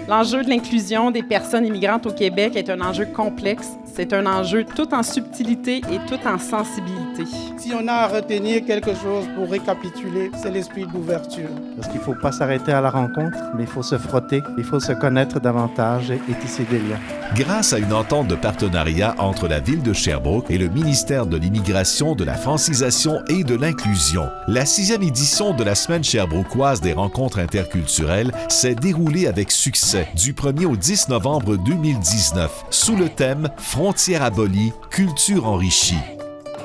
L'enjeu de l'inclusion des personnes immigrantes au Québec est un enjeu complexe. C'est un enjeu tout en subtilité et tout en sensibilité. Si on a à retenir quelque chose pour récapituler, c'est l'esprit d'ouverture. Parce qu'il ne faut pas s'arrêter à la rencontre, mais il faut se frotter, il faut se connaître davantage et tisser des liens. Grâce à une entente de partenariat entre la Ville de Sherbrooke et le ministère de l'Immigration, de la Francisation et de l'Inclusion, la 6e édition de la Semaine sherbrookoise des rencontres interculturelles s'est déroulée avec succès du 1er au 10 novembre 2019 sous le thème « Frontières abolies, culture enrichie ».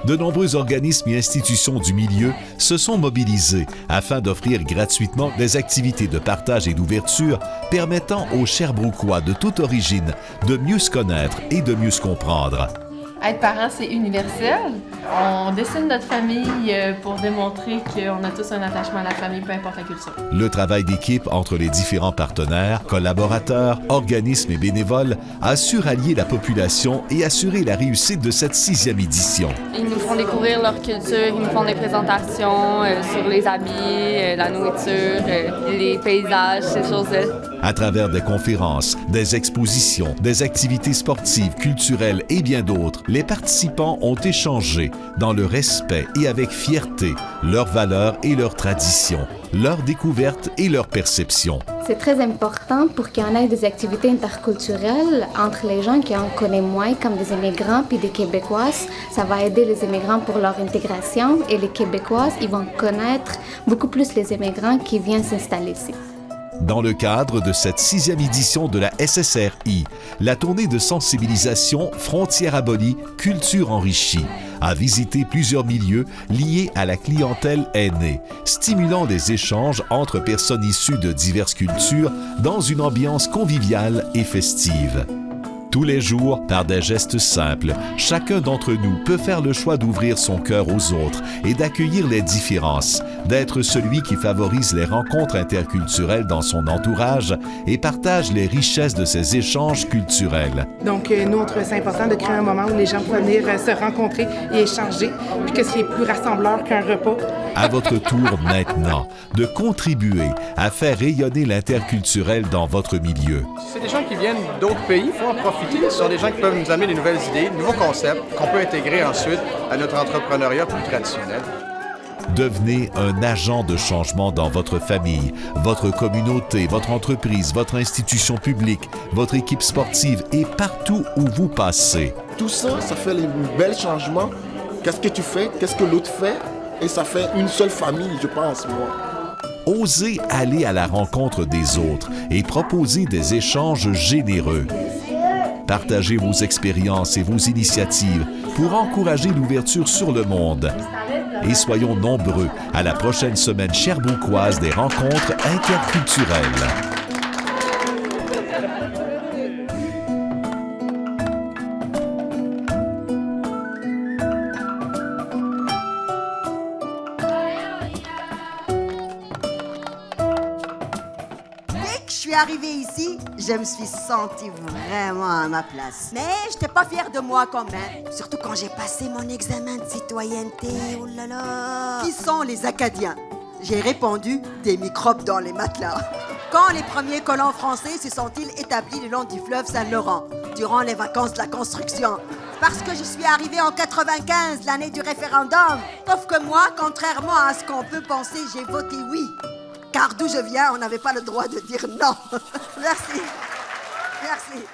De nombreux organismes et institutions du milieu se sont mobilisés afin d'offrir gratuitement des activités de partage et d'ouverture permettant aux Sherbrookois de toute origine de mieux se connaître et de mieux se comprendre. Être parent, c'est universel. On dessine notre famille pour démontrer qu'on a tous un attachement à la famille, peu importe la culture. Le travail d'équipe entre les différents partenaires, collaborateurs, organismes et bénévoles a su rallier la population et assurer la réussite de cette 6e édition. Ils nous font découvrir leur culture, ils nous font des présentations sur les habits, la nourriture, les paysages, ces choses-là. À travers des conférences, des expositions, des activités sportives, culturelles et bien d'autres, les participants ont échangé dans le respect et avec fierté leurs valeurs et leurs traditions, leurs découvertes et leurs perceptions. C'est très important pour qu'il y en ait des activités interculturelles entre les gens qui en connaissent moins, comme des immigrants puis des Québécoises. Ça va aider les immigrants pour leur intégration et les Québécoises, ils vont connaître beaucoup plus les immigrants qui viennent s'installer ici. Dans le cadre de cette 6e édition de la SSRI, la tournée de sensibilisation Frontières abolies, culture enrichie a visité plusieurs milieux liés à la clientèle aînée, stimulant des échanges entre personnes issues de diverses cultures dans une ambiance conviviale et festive. Tous les jours, par des gestes simples, chacun d'entre nous peut faire le choix d'ouvrir son cœur aux autres et d'accueillir les différences, d'être celui qui favorise les rencontres interculturelles dans son entourage et partage les richesses de ces échanges culturels. Donc, nous, on trouvait ça important de créer un moment où les gens pouvaient venir se rencontrer et échanger, puis que c'est plus rassembleur qu'un repas. À votre tour maintenant de contribuer à faire rayonner l'interculturel dans votre milieu. C'est des gens qui viennent d'autres pays, il faut en profiter. Ce sont des gens qui peuvent nous amener des nouvelles idées, de nouveaux concepts qu'on peut intégrer ensuite à notre entrepreneuriat plus traditionnel. Devenez un agent de changement dans votre famille, votre communauté, votre entreprise, votre institution publique, votre équipe sportive et partout où vous passez. Tout ça, ça fait un bel changement. Qu'est-ce que tu fais? Qu'est-ce que l'autre fait? Et ça fait une seule famille, je pense, moi. Osez aller à la rencontre des autres et proposer des échanges généreux. Partagez vos expériences et vos initiatives pour encourager l'ouverture sur le monde. Et soyons nombreux à la prochaine semaine sherbrookoise des rencontres interculturelles. Je suis arrivée ici, je me suis sentie vraiment à ma place. Mais j'étais pas fière de moi quand même. Surtout quand j'ai passé mon examen de citoyenneté. Oh là là! Qui sont les Acadiens? J'ai répondu, des microbes dans les matelas. Quand les premiers colons français se sont-ils établis le long du fleuve Saint-Laurent, durant les vacances de la construction? Parce que je suis arrivée en 95, l'année du référendum. Sauf que moi, contrairement à ce qu'on peut penser, j'ai voté oui. Car d'où je viens, on n'avait pas le droit de dire non. Merci. Merci.